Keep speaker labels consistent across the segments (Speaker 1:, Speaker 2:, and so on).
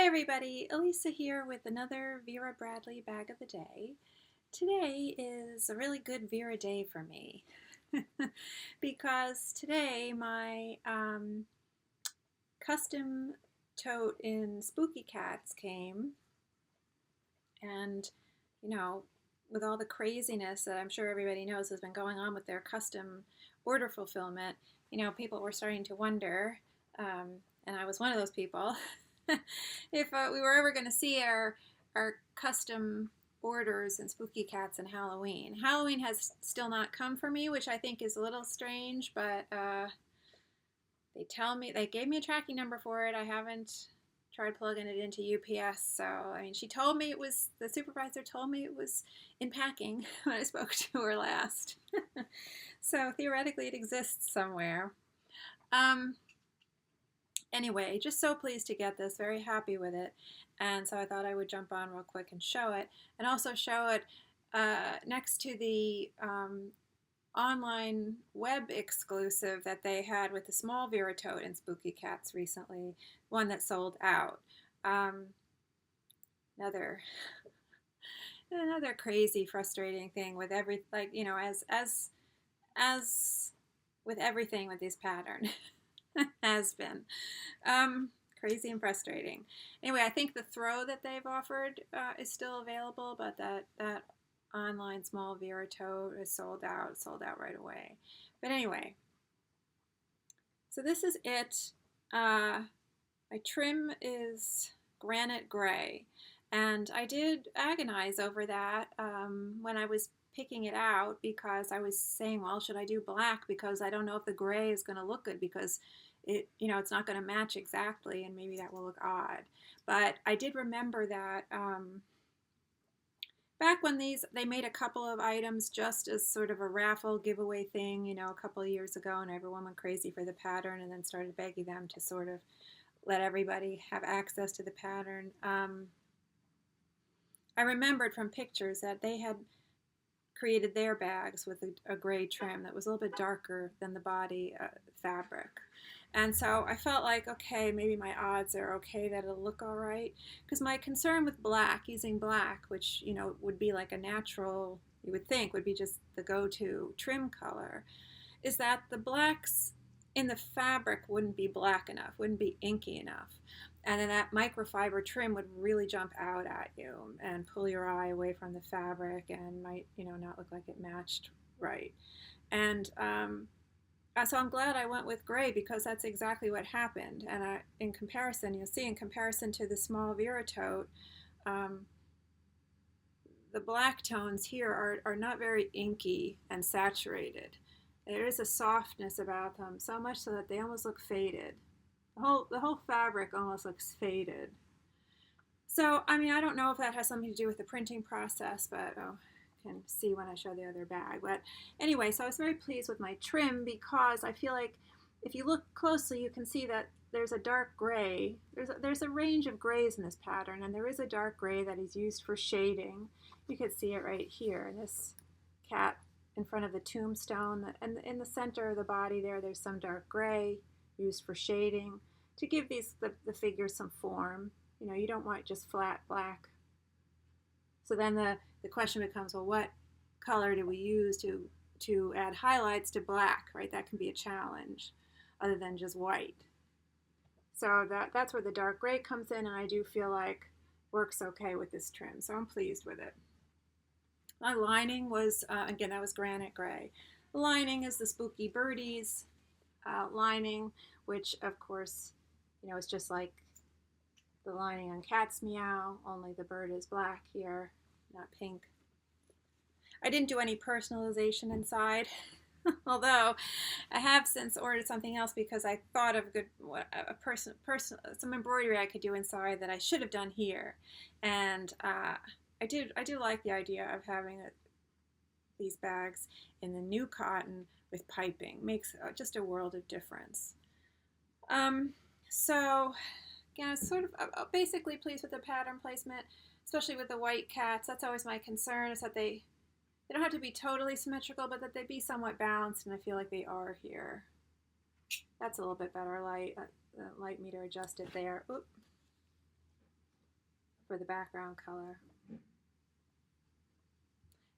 Speaker 1: Hi everybody, Elisa here with another Vera Bradley bag of the day. Today is a really good Vera day for me because today my custom tote in Spooky Cats came, and you know, with all the craziness that I'm sure everybody knows has been going on with their custom order fulfillment, people were starting to wonder, and I was one of those people, if we were ever going to see our custom orders in Spooky Cats and Halloween. Halloween has still not come for me, which I think is a little strange, but they gave me a tracking number for it. I haven't tried plugging it into UPS. So, I mean, the supervisor told me it was in packing when I spoke to her last. So theoretically it exists somewhere. Anyway, just so pleased to get this, very happy with it. And so I thought I would jump on real quick and show it, and also show it next to the online web exclusive that they had with the small Vera Tote and Spooky Cats recently, one that sold out. Another crazy, frustrating thing with as with everything with this pattern. Has been crazy and frustrating. Anyway, I think the throw that they've offered is still available, but that online small Vera Tote is sold out right away. But anyway, so this is it. My trim is granite gray, and I did agonize over that when I was picking it out, because I was saying, well, should I do black, because I don't know if the gray is going to look good, because it's not going to match exactly, and maybe that will look odd. But I did remember that back when they made a couple of items just as sort of a raffle giveaway thing, a couple of years ago, and everyone went crazy for the pattern and then started begging them to sort of let everybody have access to the pattern. I remembered from pictures that they had created their bags with a gray trim that was a little bit darker than the body fabric. And so I felt like, okay, maybe my odds are okay that it'll look all right. Because my concern with using black, which, would be like a natural, you would think would be just the go-to trim color, is that the blacks in the fabric wouldn't be black enough, wouldn't be inky enough. And then that microfiber trim would really jump out at you and pull your eye away from the fabric, and might, not look like it matched right. And so I'm glad I went with gray, because that's exactly what happened. And in comparison, you'll see in comparison to the small Vera Tote, the black tones here are not very inky and saturated. There is a softness about them, so much so that they almost look faded. The whole fabric almost looks faded. So, I mean, I don't know if that has something to do with the printing process, but you can see when I show the other bag. But anyway, so I was very pleased with my trim, because I feel like if you look closely, you can see that there's a dark gray. There's a range of grays in this pattern, and there is a dark gray that is used for shading. You can see it right here. This cat in front of the tombstone, and in the center of the body there's some dark gray used for shading to give the figures some form. You don't want just flat black. So then the question becomes, well, what color do we use to add highlights to black, right? That can be a challenge, other than just white. So that's where the dark gray comes in, and I do feel like works okay with this trim, so I'm pleased with it. My lining was, again, that was granite gray. The lining is the Spooky Birdies lining, which of course, is just like the lining on Cat's Meow, only the bird is black here, not pink. I didn't do any personalization inside, although I have since ordered something else, because I thought of some embroidery I could do inside that I should have done here. And I do like the idea of having these bags in the new cotton with piping. Makes just a world of difference. So again, sort of basically pleased with the pattern placement, especially with the white cats. That's always my concern, is that they don't have to be totally symmetrical, but that they be somewhat balanced, and I feel like they are here. That's a little bit better light. The light meter adjusted there. Oop. for the background color.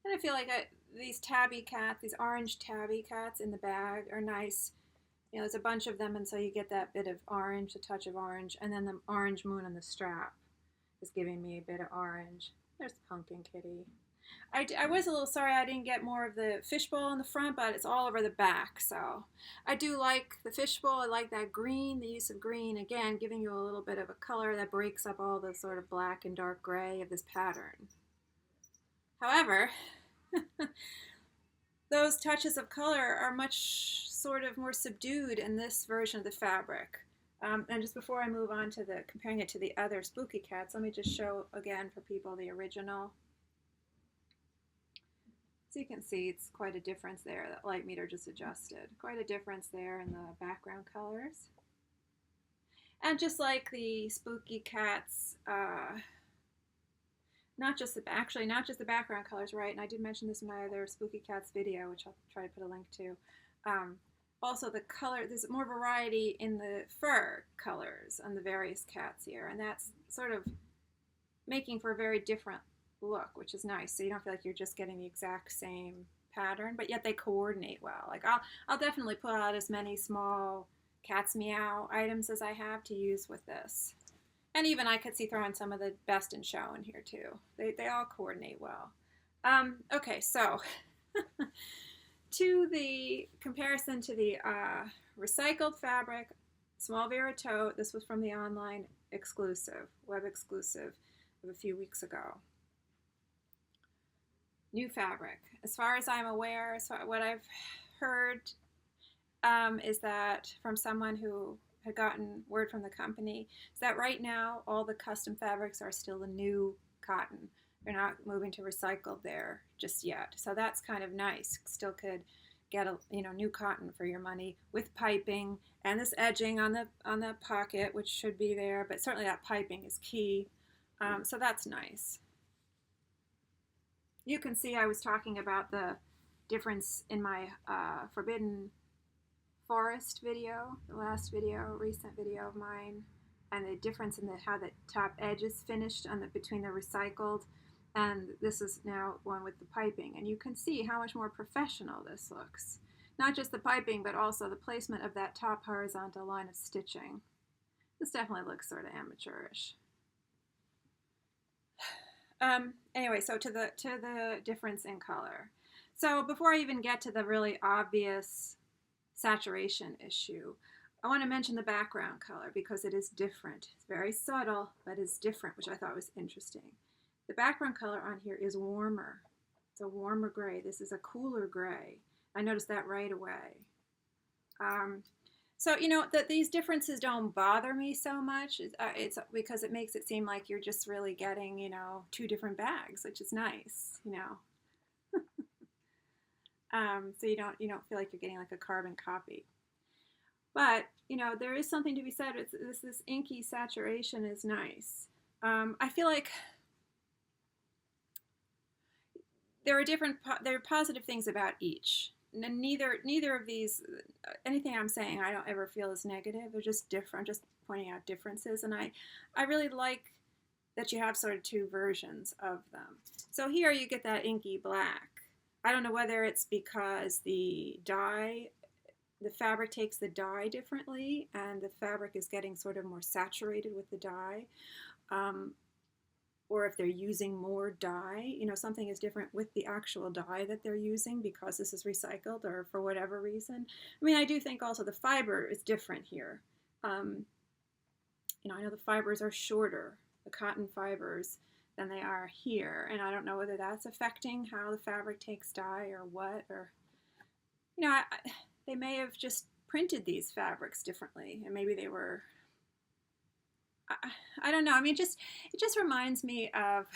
Speaker 1: And I feel like these tabby cats, these orange tabby cats in the bag are nice. You know, there's a bunch of them, and so you get that bit of orange, a touch of orange, and then the orange moon on the strap is giving me a bit of orange. There's the pumpkin kitty. I was a little sorry I didn't get more of the fishbowl on the front, but it's all over the back. So I do like the fishbowl. I like that green, the use of green, again, giving you a little bit of a color that breaks up all the sort of black and dark gray of this pattern. However, those touches of color are much sort of more subdued in this version of the fabric. And just before I move on to comparing it to the other spooky cats, let me just show again for people the original. So you can see it's quite a difference there. That light meter just adjusted. Quite a difference there in the background colors. And just like the spooky cats, not just the background colors, right? And I did mention this in my other spooky cats video, which I'll try to put a link to. Also the color, there's more variety in the fur colors on the various cats here, and that's sort of making for a very different look, which is nice. So you don't feel like you're just getting the exact same pattern, but yet they coordinate well. Like I'll definitely pull out as many small Cat's Meow items as I have to use with this. And even I could see throwing some of the Best in Show in here too. They all coordinate well. Okay, so to the comparison to the recycled fabric, small Vera Tote. This was from the online exclusive, web exclusive of a few weeks ago. New fabric. As far as I'm aware, so what I've heard is that from someone who had gotten word from the company, is that right now all the custom fabrics are still the new cotton. They're not moving to recycled there just yet. So that's kind of nice. Still could get a new cotton for your money with piping and this edging on the pocket, which should be there, but certainly that piping is key. So that's nice. You can see I was talking about the difference in my Forbidden Forest video, the last video, recent video of mine, and the difference in how the top edge is finished between the recycled, and this is now one with the piping. And you can see how much more professional this looks. Not just the piping, but also the placement of that top horizontal line of stitching. This definitely looks sort of amateurish. Anyway, so to the difference in color. So before I even get to the really obvious saturation issue, I want to mention the background color because it is different. It's very subtle, but it's different, which I thought was interesting. The background color on here is warmer. It's a warmer gray. This is a cooler gray. I noticed that right away. So, that these differences don't bother me so much. It's because it makes it seem like you're just really getting, two different bags, which is nice, So you don't feel like you're getting like a carbon copy. But, there is something to be said. This inky saturation is nice. I feel like there are positive things about each. And neither of these, anything I'm saying, I don't ever feel is negative. They're just different. I'm just pointing out differences. And I really like that you have sort of two versions of them. So here you get that inky black. I don't know whether it's because the fabric takes the dye differently and the fabric is getting sort of more saturated with the dye. Or if they're using more dye, something is different with the actual dye that they're using because this is recycled or for whatever reason. I mean, I do think also the fiber is different here. I know the fibers are shorter, the cotton fibers, than they are here. And I don't know whether that's affecting how the fabric takes dye or what, or, they may have just printed these fabrics differently and maybe they were, I don't know. I mean, it just reminds me of,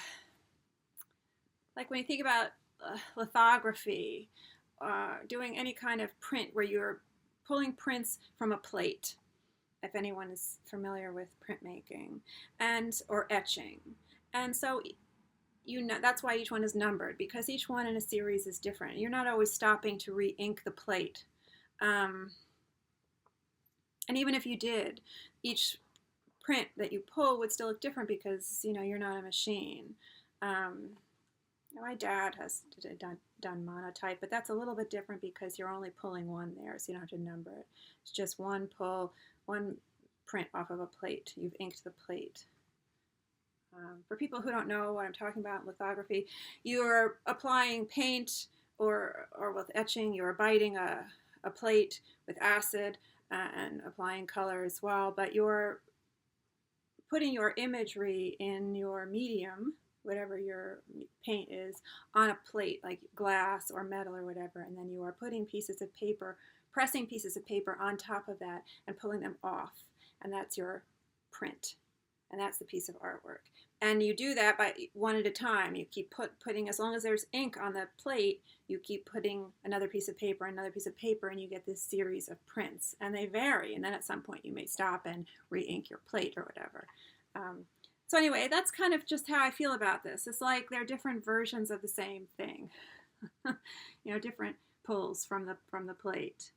Speaker 1: like when you think about lithography, doing any kind of print where you're pulling prints from a plate, if anyone is familiar with printmaking, or etching. And so, that's why each one is numbered, because each one in a series is different. You're not always stopping to re-ink the plate. And even if you did, each print that you pull would still look different because, you know, you're not a machine. My dad has done monotype, but that's a little bit different because you're only pulling one there, so you don't have to number it. It's just one pull, one print off of a plate. You've inked the plate. For people who don't know what I'm talking about in lithography, you're applying paint or with etching, you're biting a plate with acid and applying color as well, but you're putting your imagery in your medium, whatever your paint is, on a plate like glass or metal or whatever, and then you are putting pieces of paper, pressing pieces of paper on top of that and pulling them off, and that's your print, and that's the piece of artwork. And you do that by one at a time. You keep putting, as long as there's ink on the plate, you keep putting another piece of paper, and you get this series of prints, and they vary, and then at some point you may stop and re-ink your plate or whatever. So anyway, that's kind of just how I feel about this. It's like they're different versions of the same thing. You know, different pulls from the plate.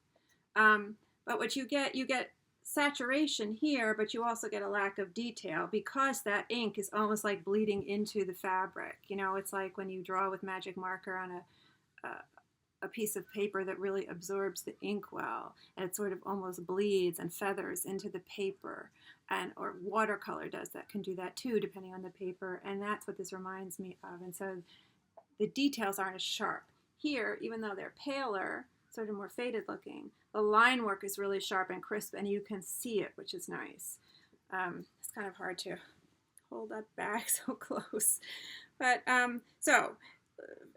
Speaker 1: But what you get saturation here, but you also get a lack of detail because that ink is almost like bleeding into the fabric. You know, it's like when you draw with magic marker on a piece of paper that really absorbs the ink well, and it sort of almost bleeds and feathers into the paper. Or watercolor does that, can do that too, depending on the paper, and that's what this reminds me of. And so the details aren't as sharp. Here, even though they're paler, sort of more faded looking, the line work is really sharp and crisp, and you can see it, which is nice. It's kind of hard to hold that back so close. But so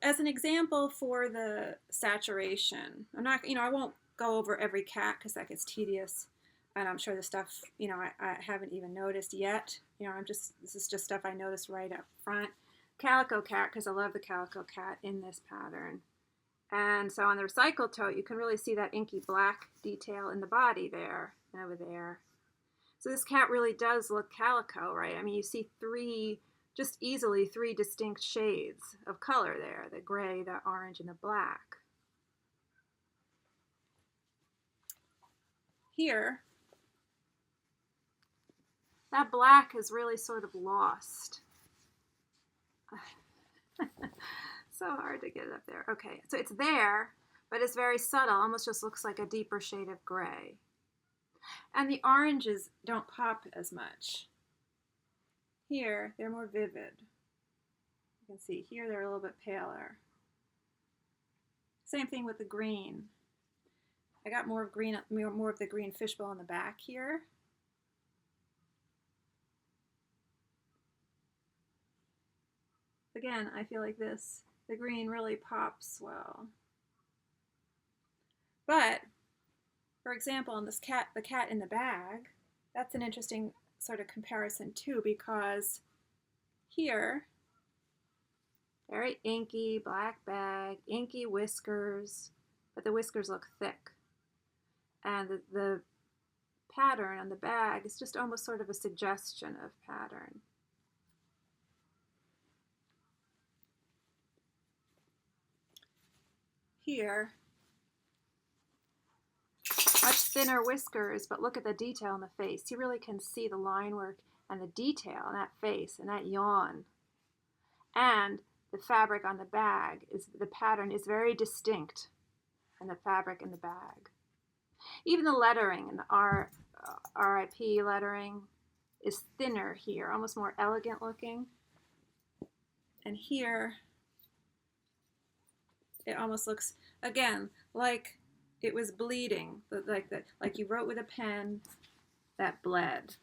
Speaker 1: as an example for the saturation, I won't go over every cat because that gets tedious. And I'm sure the stuff, you know, I haven't even noticed yet. You know, this is just stuff I noticed right up front. Calico cat, because I love the calico cat in this pattern. And so on the recycled tote, you can really see that inky black detail in the body there and over there. So this cat really does look calico, right? I mean, you see just easily three distinct shades of color there, the gray, the orange, and the black. Here, that black is really sort of lost. So hard to get it up there. Okay, so it's there, but it's very subtle, almost just looks like a deeper shade of gray. And the oranges don't pop as much. Here, they're more vivid. You can see here they're a little bit paler. Same thing with the green. I got more of the green fishbowl in the back here. Again, I feel like the green really pops well. But, for example, in the cat in the bag, that's an interesting sort of comparison too, because here, very inky, black bag, inky whiskers, but the whiskers look thick. And the pattern on the bag is just almost sort of a suggestion of pattern. Here, much thinner whiskers, but look at the detail in the face. You really can see the line work and the detail in that face and that yawn. And the fabric on the bag, the pattern is very distinct in the fabric in the bag. Even the lettering and the RIP lettering is thinner here, almost more elegant looking. And here, it almost looks, again, like it was bleeding, like you wrote with a pen that bled.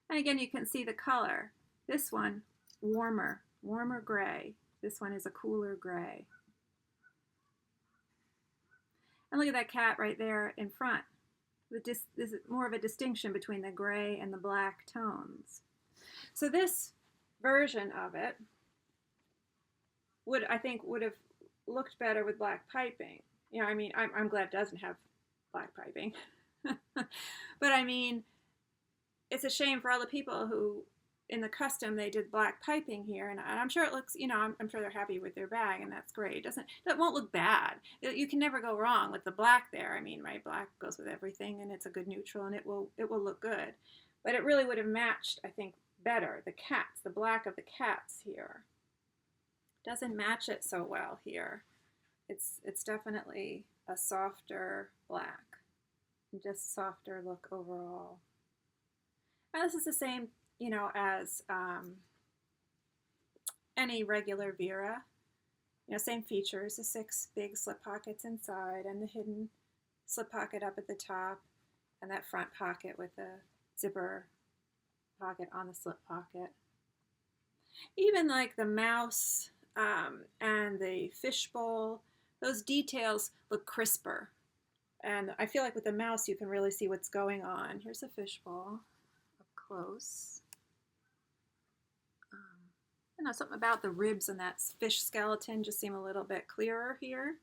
Speaker 1: And again, you can see the color. This one, warmer gray. This one is a cooler gray. And look at that cat right there in front. This is more of a distinction between the gray and the black tones. So this version of it I think would have looked better with black piping. You know, I mean, I'm glad it doesn't have black piping. But I mean, it's a shame for all the people who in the custom they did black piping here, and I'm sure it looks, you know, I'm sure they're happy with their bag, and that's great. That won't look bad. You can never go wrong with the black there. I mean, right, black goes with everything, and it's a good neutral, and it will look good. But it really would have matched, I think, better the cats, the black of the cats here. Doesn't match it so well here. It's definitely a softer black, just softer look overall. And this is the same, you know, as any regular Vera. You know, same features, the 6 big slip pockets inside and the hidden slip pocket up at the top, and that front pocket with the zipper pocket on the slip pocket. Even like the mouse and the fishbowl, those details look crisper. And I feel like with the mouse you can really see what's going on. Here's a fishbowl up close. I don't know, something about the ribs and that fish skeleton just seem a little bit clearer here.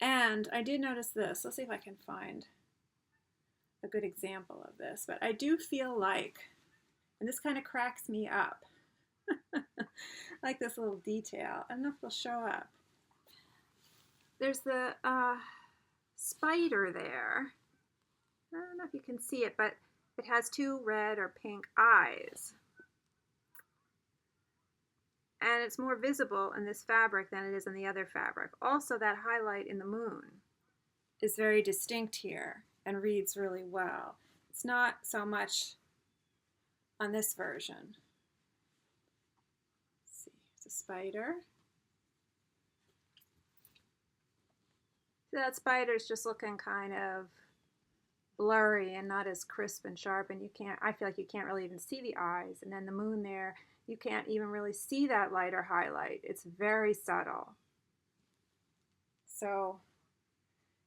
Speaker 1: And I did notice this. Let's see if I can find a good example of this. But I do feel like, and this kind of cracks me up, like this little detail. I don't know if it'll show up. There's the spider there. I don't know if you can see it, but it has 2 red or pink eyes. And it's more visible in this fabric than it is in the other fabric. Also, that highlight in the moon is very distinct here and reads really well. It's not so much on this version. Let's see, it's a spider. So that spider's just looking kind of blurry and not as crisp and sharp, and I feel like you can't really even see the eyes. And then the moon there, you can't even really see that lighter highlight. It's very subtle. So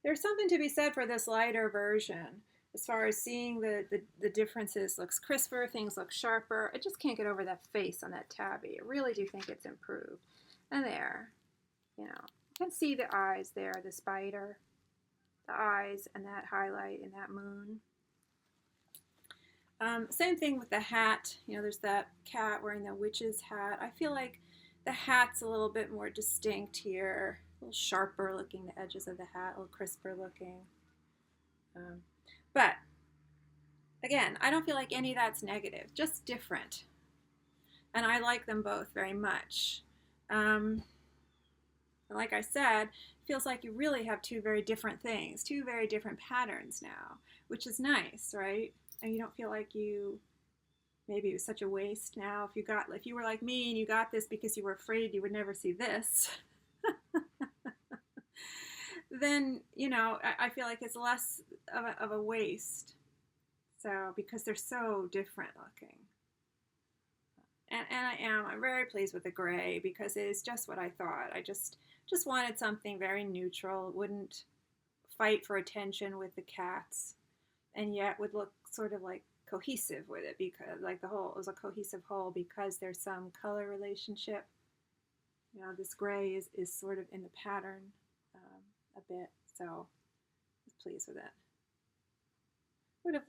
Speaker 1: there's something to be said for this lighter version as far as seeing the differences. Looks crisper, things look sharper. I just can't get over that face on that tabby. I really do think it's improved. And there, you know, you can see the eyes there, the spider, the eyes, and that highlight in that moon. Same thing with the hat. You know, there's that cat wearing the witch's hat. I feel like the hat's a little bit more distinct here, a little sharper looking, the edges of the hat, a little crisper looking. But again, I don't feel like any of that's negative, just different. And I like them both very much. Like I said, it feels like you really have 2 very different things, 2 very different patterns now, which is nice, right? And you don't feel like maybe it was such a waste now. If you were like me and you got this because you were afraid you would never see this, then, you know, I feel like it's less of a waste. So, because they're so different looking. And I'm very pleased with the gray because it is just what I thought. I just wanted something very neutral, wouldn't fight for attention with the cats, and yet would look sort of like cohesive with it, because like the whole, it was a cohesive whole because there's some color relationship. You know, this gray is sort of in the pattern a bit, so I was pleased with it.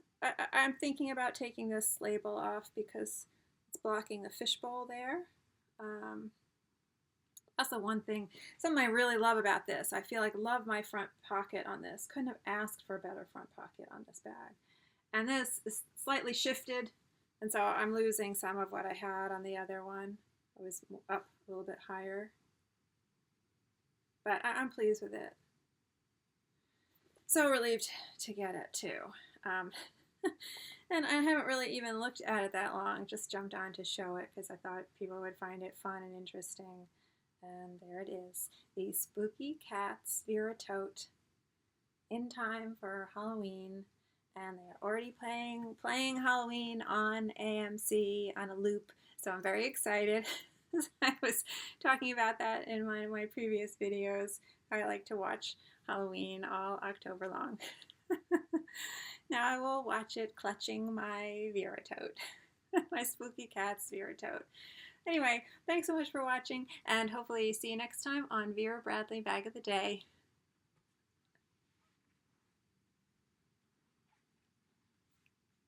Speaker 1: I'm thinking about taking this label off because it's blocking the fishbowl there. That's the one thing, something I really love about this. I feel like love my front pocket on this. Couldn't have asked for a better front pocket on this bag. And this is slightly shifted, and so I'm losing some of what I had on the other one. I was up a little bit higher. But I'm pleased with it. So relieved to get it too. And I haven't really even looked at it that long, just jumped on to show it because I thought people would find it fun and interesting. And there it is, the Spooky Cats Vera Tote, in time for Halloween. And they're already playing Halloween on AMC on a loop, so I'm very excited. I was talking about that in one of my previous videos. I like to watch Halloween all October long. Now I will watch it clutching my Vera Tote, my Spooky Cats Vera Tote. Anyway, thanks so much for watching, and hopefully see you next time on Vera Bradley Bag of the Day.